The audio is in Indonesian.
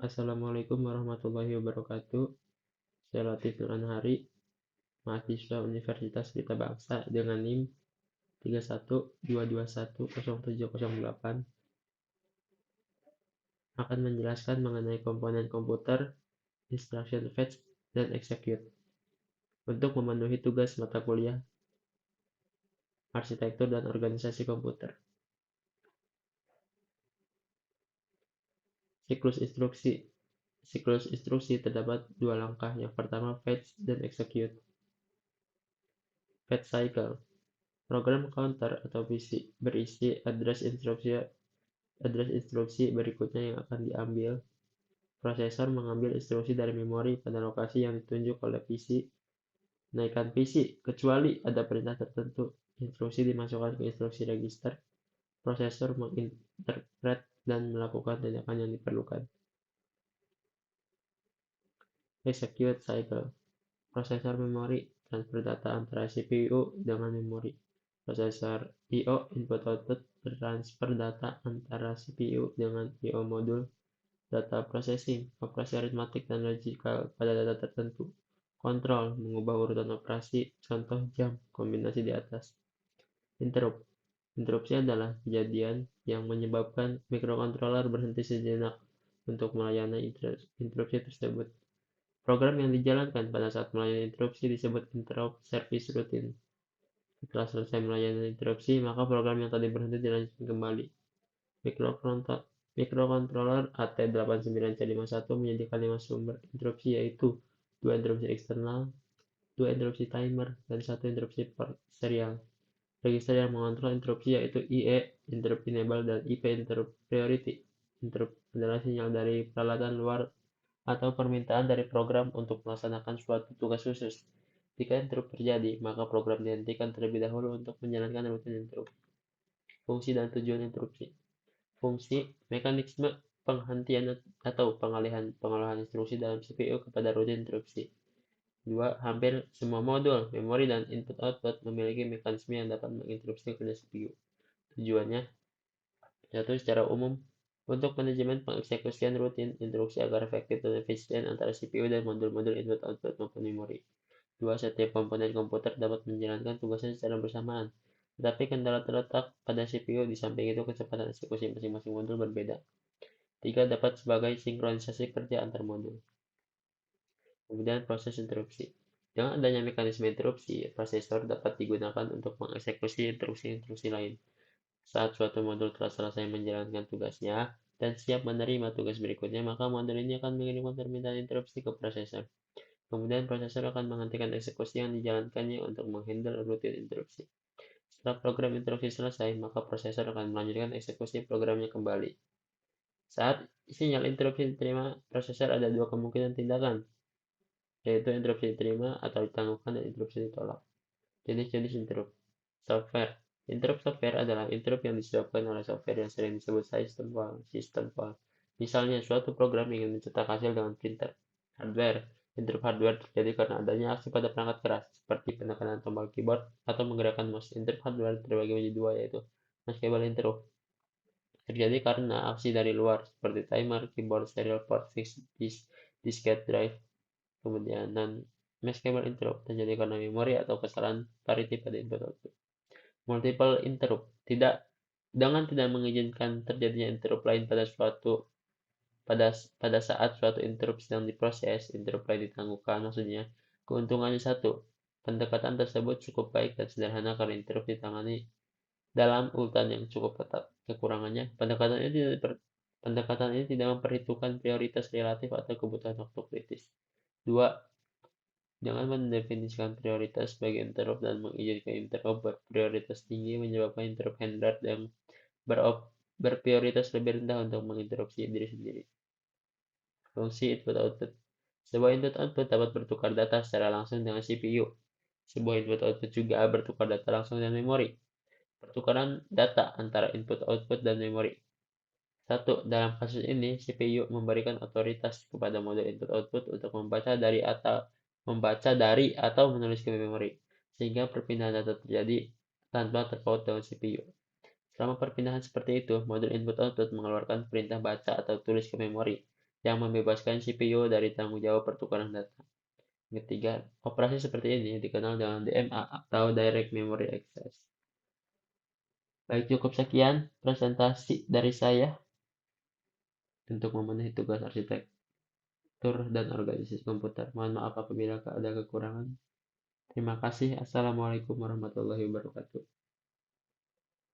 Assalamualaikum warahmatullahi wabarakatuh. Saya Latif Nurhan Hari, mahasiswa Universitas Pelita Bangsa dengan NIM 3122107008 akan menjelaskan mengenai komponen komputer, instruction fetch, dan execute untuk memenuhi tugas mata kuliah Arsitektur dan Organisasi Komputer. Siklus instruksi. Siklus instruksi terdapat dua langkah. Yang pertama, fetch dan execute. Fetch cycle. Program counter atau berisi address instruksi berikutnya yang akan diambil. Prosesor mengambil instruksi dari memori pada lokasi yang ditunjuk oleh PC. Naikkan PC, kecuali ada perintah tertentu. Instruksi dimasukkan ke instruksi register. Prosesor menginterpret dan melakukan tindakan yang diperlukan. Execute cycle. Prosesor memori transfer data antara CPU dengan memori. Prosesor I/O input-output transfer data antara CPU dengan I/O modul. Data processing, operasi aritmatik dan logikal pada data tertentu. Kontrol, mengubah urutan operasi, contoh jam, kombinasi di atas. Interrupt. Interupsi adalah kejadian yang menyebabkan mikrokontroler berhenti sejenak untuk melayani interupsi tersebut. Program yang dijalankan pada saat melayani interupsi disebut interrupt service routine. Setelah selesai melayani interupsi, maka program yang tadi berhenti dilanjutkan kembali. Mikrokontroler AT89C51 menyediakan 5 sumber interupsi, yaitu 2 interupsi eksternal, 2 interupsi timer, dan 1 interupsi serial. Register yang mengontrol interupsi yaitu IE (Interrupt Enable) dan IP (Interrupt Priority). Interrupt adalah sinyal dari peralatan luar atau permintaan dari program untuk melaksanakan suatu tugas khusus. Jika interrupt terjadi, maka program dihentikan terlebih dahulu untuk menjalankan rutin interrupt. Fungsi dan tujuan interupsi. Fungsi, mekanisme penghentian atau pengalihan instruksi dalam CPU kepada rutin interupsi. 2. Hampir semua modul, memori, dan input-output memiliki mekanisme yang dapat menginterupsi kerja CPU. Tujuannya, 1. Secara umum, untuk manajemen pengeksekusian rutin instruksi agar efektif dan efisien antara CPU dan modul-modul input-output maupun memori. 2. Setiap komponen komputer dapat menjalankan tugasnya secara bersamaan, tetapi kendala terletak pada CPU. Di samping itu, kecepatan eksekusi masing-masing modul berbeda. 3. Dapat sebagai sinkronisasi kerja antar modul. Kemudian proses interupsi. Dengan adanya mekanisme interupsi, prosesor dapat digunakan untuk mengeksekusi instruksi-instruksi lain. Saat suatu modul telah selesai menjalankan tugasnya dan siap menerima tugas berikutnya, maka modul ini akan mengirimkan permintaan interupsi ke prosesor. Kemudian prosesor akan menghentikan eksekusi yang dijalankannya untuk menghandle rutin interupsi. Setelah program interupsi selesai, maka prosesor akan melanjutkan eksekusi programnya kembali. Saat sinyal interupsi diterima, prosesor ada dua kemungkinan tindakan, yaitu interupsi diterima atau ditangguhkan dan interupsi ditolak. Jenis-jenis interrupt. Software. Interrupt software adalah interrupt yang disebabkan oleh software yang sering disebut system call. Misalnya, suatu program ingin mencetak hasil dengan printer. Hardware. Interrupt hardware terjadi karena adanya aksi pada perangkat keras, seperti penekanan tombol keyboard atau menggerakkan mouse. Interrupt hardware terbagi menjadi dua, yaitu meshable interrupt. Terjadi karena aksi dari luar, seperti timer, keyboard, serial port, fixed diskette drive. Kemudian non-meshable interrupt terjadi karena memori atau kesalahan parity pada input-output. Multiple interrupt dengan tidak mengizinkan terjadinya interrupt lain pada saat suatu interrupt sedang diproses, interrupt lain ditangguhkan. Maksudnya, keuntungannya satu, pendekatan tersebut cukup baik dan sederhana karena interrupt ditangani dalam urutan yang cukup ketat. Kekurangannya, pendekatan ini tidak memperhitungkan prioritas relatif atau kebutuhan waktu kritis. 2. Jangan mendefinisikan prioritas bagi interrupt dan mengizinkan interrupt berprioritas tinggi menyebabkan interrupt handler yang berprioritas lebih rendah untuk menginterupsi diri sendiri. Fungsi input-output. Sebuah input-output dapat bertukar data secara langsung dengan CPU. Sebuah input-output juga bertukar data langsung dengan memori. Pertukaran data antara input-output dan memori. 1. Dalam kasus ini, CPU memberikan otoritas kepada modul input-output untuk membaca dari atau menulis ke memori, sehingga perpindahan data terjadi tanpa terpaut dengan CPU. Selama perpindahan seperti itu, modul input-output mengeluarkan perintah baca atau tulis ke memori. yang membebaskan CPU dari tanggung jawab pertukaran data. Ketiga, operasi seperti ini dikenal dengan DMA atau Direct Memory Access. Baik, cukup sekian presentasi dari saya untuk memenuhi tugas arsitektur dan organisasi komputer. Mohon maaf apabila ada kekurangan. Terima kasih. Assalamualaikum warahmatullahi wabarakatuh.